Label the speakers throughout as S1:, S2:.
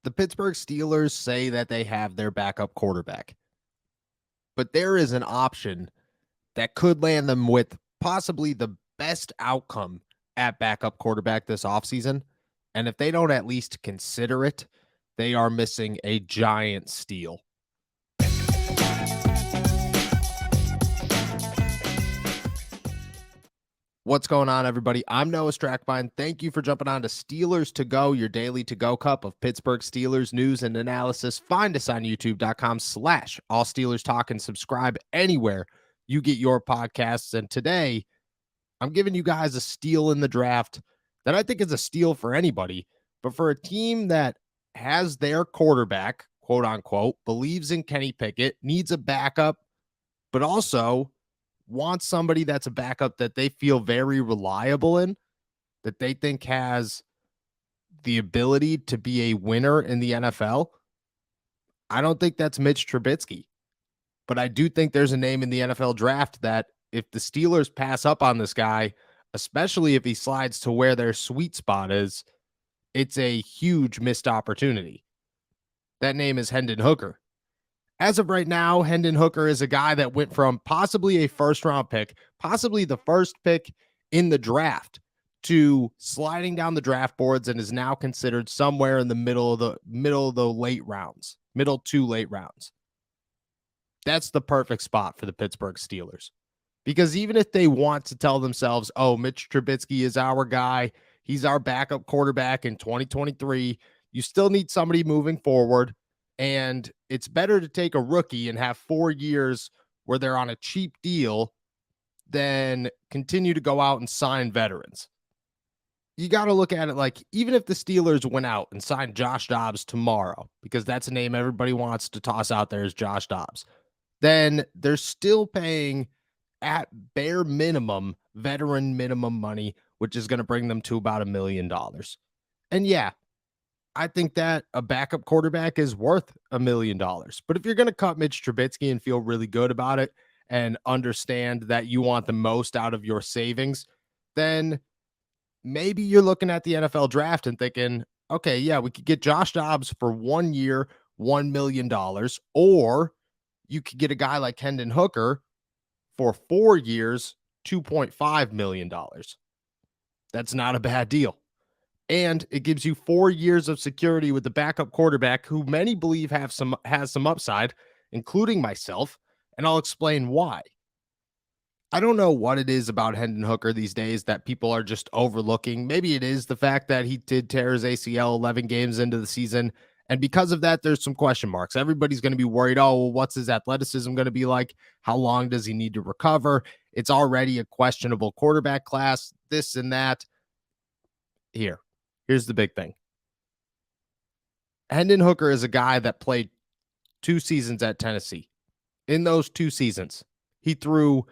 S1: The Pittsburgh Steelers say that they have their backup quarterback, but there is an option that could land them with possibly the best outcome at backup quarterback this offseason. And if they don't at least consider it, they are missing a giant steal. What's going on, everybody? I'm Noah Strackbine. Thank you for jumping on to Steelers to Go, your daily to-go cup of Pittsburgh Steelers news and analysis. Find us on youtube.com/All Steelers Talk and subscribe anywhere you get your podcasts. And today, I'm giving you guys a steal in the draft that I think is a steal for anybody, but for a team that has their quarterback, quote unquote, believes in Kenny Pickett, needs a backup, but also wants somebody that's a backup that they feel very reliable in, that they think has the ability to be a winner in the NFL. I don't think that's Mitch Trubisky, but I do think there's a name in the NFL draft that if the Steelers pass up on this guy, especially if he slides to where their sweet spot is, it's a huge missed opportunity. That name is Hendon Hooker. As of right now, Hendon Hooker is a guy that went from possibly a first-round pick, possibly the first pick in the draft, to sliding down the draft boards and is now considered somewhere in the middle of the late rounds, middle to late rounds. That's the perfect spot for the Pittsburgh Steelers. Because even if they want to tell themselves, oh, Mitch Trubisky is our guy, he's our backup quarterback in 2023, you still need somebody moving forward. And it's better to take a rookie and have 4 years where they're on a cheap deal than continue to go out and sign veterans. You got to look at it like, even if the Steelers went out and signed Josh Dobbs tomorrow, because that's a name everybody wants to toss out there is Josh Dobbs, then they're still paying at bare minimum, veteran minimum money, which is going to bring them to about $1 million. And yeah, I think that a backup quarterback is worth $1 million. But if you're going to cut Mitch Trubisky and feel really good about it and understand that you want the most out of your savings, then maybe you're looking at the NFL draft and thinking, okay, yeah, we could get Josh Dobbs for 1 year, $1 million, or you could get a guy like Hendon Hooker for 4 years, $2.5 million. That's not a bad deal. And it gives you 4 years of security with the backup quarterback who many believe has some upside, including myself, and I'll explain why. I don't know what it is about Hendon Hooker these days that people are just overlooking. Maybe it is the fact that he did tear his ACL 11 games into the season, and because of that, there's some question marks. Everybody's going to be worried, oh, well, what's his athleticism going to be like? How long does he need to recover? It's already a questionable quarterback class, this and that. Here's the big thing. Hendon Hooker is a guy that played 2 seasons at Tennessee. In those 2 seasons, he threw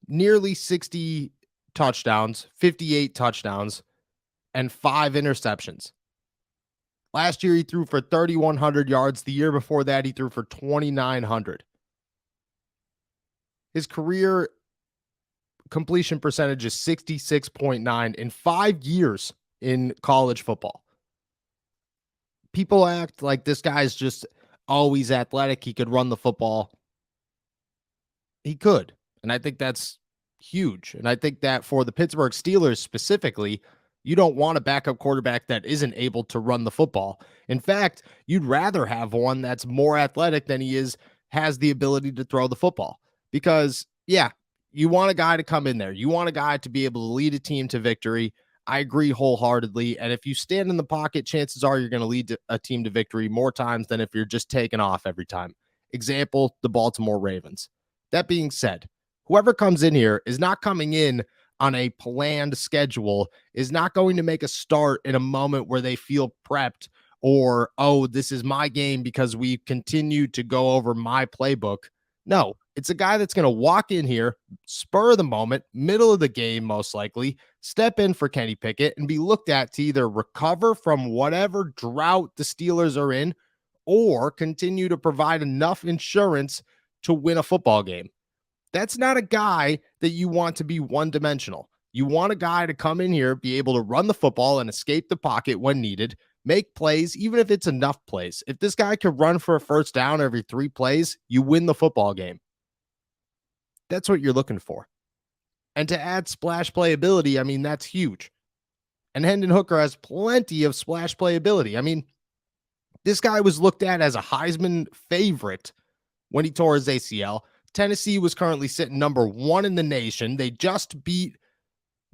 S1: nearly 60 touchdowns, 58 touchdowns, and 5 interceptions. Last year, he threw for 3,100 yards. The year before that, he threw for 2,900. His career completion percentage is 66.9 in 5 years in college football. People act like this guy's just always athletic. He could run the football. He could. And I think that's huge. And I think that for the Pittsburgh Steelers specifically, you don't want a backup quarterback that isn't able to run the football. In fact, you'd rather have one that's more athletic than he has the ability to throw the football. Because, yeah, you want a guy to come in there. You want a guy to be able to lead a team to victory. I agree wholeheartedly. And if you stand in the pocket, chances are you're going to lead a team to victory more times than if you're just taking off every time. Example, the Baltimore Ravens. That being said, whoever comes in here is not coming in on a planned schedule, is not going to make a start in a moment where they feel prepped or, oh, this is my game because we continue to go over my playbook. No, it's a guy that's going to walk in here, spur of the moment, middle of the game, most likely, step in for Kenny Pickett and be looked at to either recover from whatever drought the Steelers are in or continue to provide enough insurance to win a football game. That's not a guy that you want to be one-dimensional. You want a guy to come in here, be able to run the football and escape the pocket when needed, make plays, even if it's enough plays. If this guy could run for a first down every 3 plays, you win the football game. That's what you're looking for. And to add splash playability, I mean, that's huge. And Hendon Hooker has plenty of splash playability. I mean, this guy was looked at as a Heisman favorite when he tore his ACL. Tennessee was currently sitting number 1 in the nation. They just beat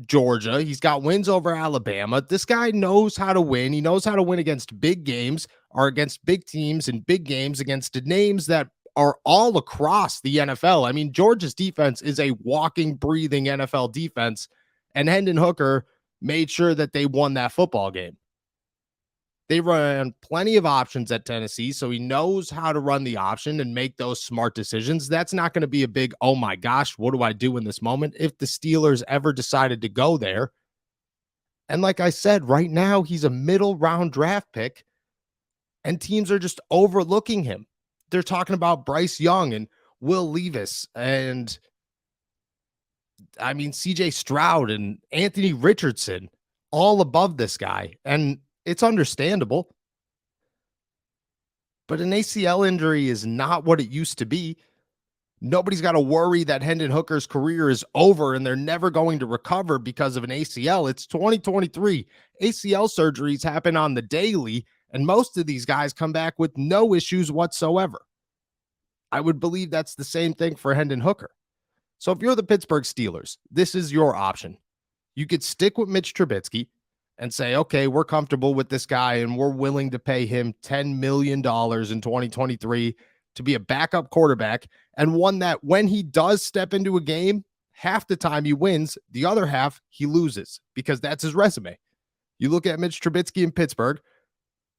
S1: Georgia. He's got wins over Alabama. This guy knows how to win. He knows how to win against big games or against big teams and big games against names that are all across the NFL. I mean, Georgia's defense is a walking, breathing NFL defense, and Hendon Hooker made sure that they won that football game. They run plenty of options at Tennessee, so he knows how to run the option and make those smart decisions. That's not going to be a big, oh my gosh, what do I do in this moment? If the Steelers ever decided to go there. And like I said, right now, he's a middle round draft pick, and teams are just overlooking him. They're talking about Bryce Young and Will Levis and I mean, CJ Stroud and Anthony Richardson all above this guy. And it's understandable. But an ACL injury is not what it used to be. Nobody's got to worry that Hendon Hooker's career is over and they're never going to recover because of an ACL. It's 2023. ACL surgeries happen on the daily, and most of these guys come back with no issues whatsoever. I would believe that's the same thing for Hendon Hooker. So if you're the Pittsburgh Steelers, this is your option. You could stick with Mitch Trubisky and say, okay, we're comfortable with this guy and we're willing to pay him $10 million in 2023 to be a backup quarterback, and one that when he does step into a game, half the time he wins, the other half he loses, because that's his resume. You look at Mitch Trubisky in Pittsburgh,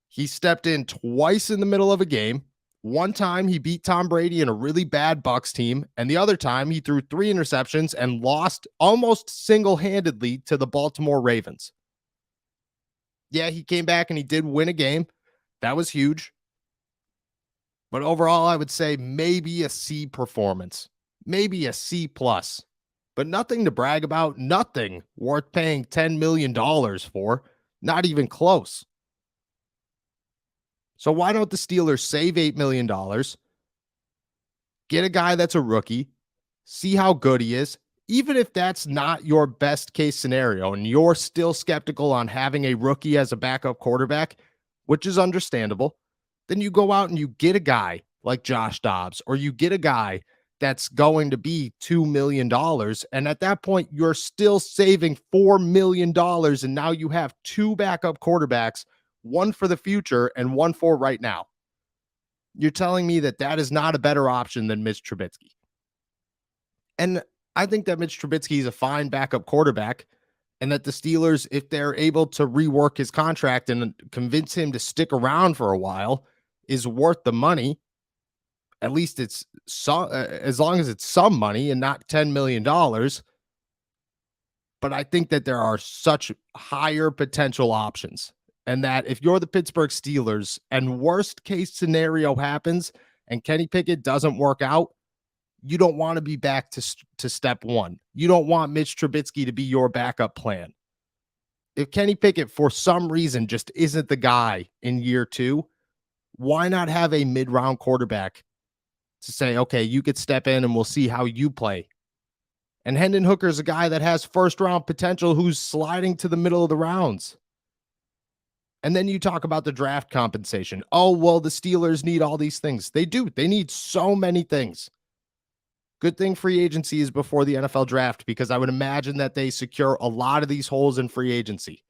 S1: he stepped in twice in the middle of a game. One time he beat Tom Brady in a really bad Bucs team, and the other time he threw 3 interceptions and lost almost single-handedly to the Baltimore Ravens. Yeah, he came back and he did win a game. That was huge. But overall, I would say maybe a C performance, maybe a C plus, but nothing to brag about, nothing worth paying $10 million for, not even close. So why don't the Steelers save $8 million, get a guy that's a rookie, see how good he is, even if that's not your best case scenario and you're still skeptical on having a rookie as a backup quarterback, which is understandable. Then you go out and you get a guy like Josh Dobbs, or you get a guy that's going to be $2 million. And at that point, you're still saving $4 million. And now you have 2 backup quarterbacks, one for the future and one for right now. You're telling me that that is not a better option than Mitch Trubisky. And I think that Mitch Trubisky is a fine backup quarterback, and that the Steelers, if they're able to rework his contract and convince him to stick around for a while, is worth the money. At least it's as long as it's some money and not $10 million. But I think that there are such higher potential options, and that if you're the Pittsburgh Steelers and worst case scenario happens and Kenny Pickett doesn't work out, you don't want to be back to step one. You don't want Mitch Trubisky to be your backup plan. If Kenny Pickett, for some reason, just isn't the guy in year 2, why not have a mid-round quarterback to say, okay, you could step in and we'll see how you play? And Hendon Hooker is a guy that has first-round potential who's sliding to the middle of the rounds. And then you talk about the draft compensation. Oh, well, the Steelers need all these things. They do. They need so many things. Good thing free agency is before the NFL draft, because I would imagine that they secure a lot of these holes in free agency.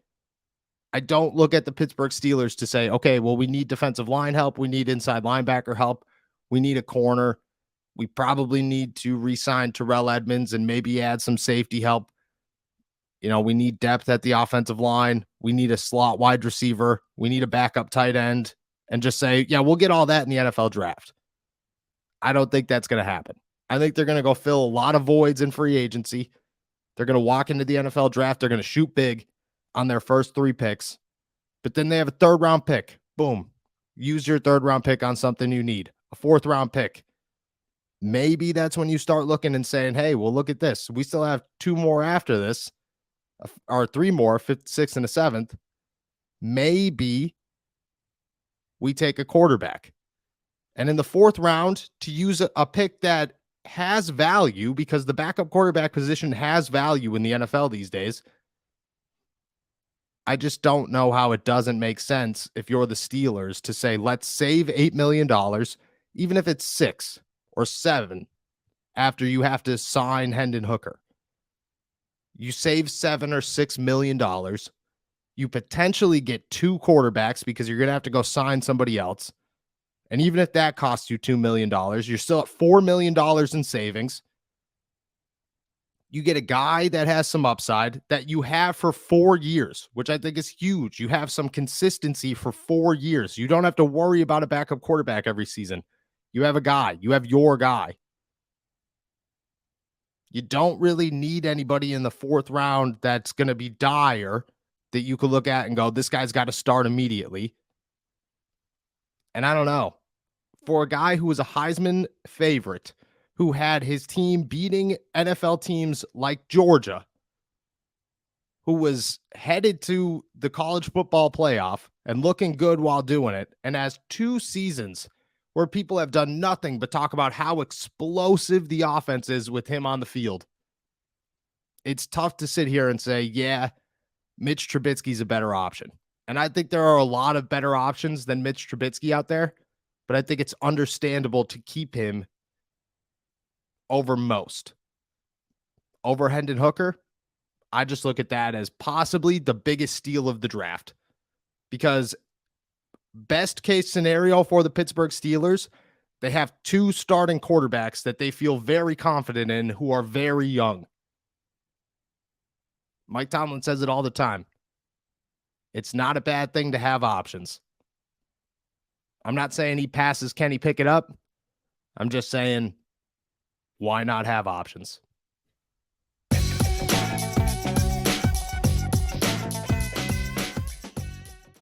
S1: I don't look at the Pittsburgh Steelers to say, okay, well, we need defensive line help. We need inside linebacker help. We need a corner. We probably need to re-sign Terrell Edmonds and maybe add some safety help. You know, we need depth at the offensive line. We need a slot wide receiver. We need a backup tight end, and just say, yeah, we'll get all that in the NFL draft. I don't think that's going to happen. I think they're going to go fill a lot of voids in free agency. They're going to walk into the NFL draft. They're going to shoot big on their first 3 picks. But then they have a 3rd round pick. Boom. Use your 3rd round pick on something you need. A 4th round pick. Maybe that's when you start looking and saying, hey, well, look at this. We still have 2 more after this. or three more, fifth, sixth, and a seventh, maybe we take a quarterback. And in the fourth round, to use a pick that has value, because the backup quarterback position has value in the NFL these days, I just don't know how it doesn't make sense if you're the Steelers to say, let's save $8 million, even if it's 6 or 7, after you have to sign Hendon Hooker. You save $7 or $6 million. You potentially get 2 quarterbacks because you're going to have to go sign somebody else. And even if that costs you $2 million, you're still at $4 million in savings. You get a guy that has some upside that you have for 4 years, which I think is huge. You have some consistency for 4 years. You don't have to worry about a backup quarterback every season. You have a guy. You have your guy. You don't really need anybody in the fourth round that's going to be dire that you could look at and go, this guy's got to start immediately. And I don't know. For a guy who was a Heisman favorite, who had his team beating NFL teams like Georgia, who was headed to the college football playoff and looking good while doing it, and has 2 seasons where people have done nothing but talk about how explosive the offense is with him on the field. It's tough to sit here and say, yeah, Mitch Trubisky's a better option. And I think there are a lot of better options than Mitch Trubisky out there, but I think it's understandable to keep him over most. Over Hendon Hooker, I just look at that as possibly the biggest steal of the draft, because best case scenario for the Pittsburgh Steelers, they have 2 starting quarterbacks that they feel very confident in who are very young. Mike Tomlin says it all the time. It's not a bad thing to have options. I'm not saying he passes Kenny Pickett up. I'm just saying, why not have options?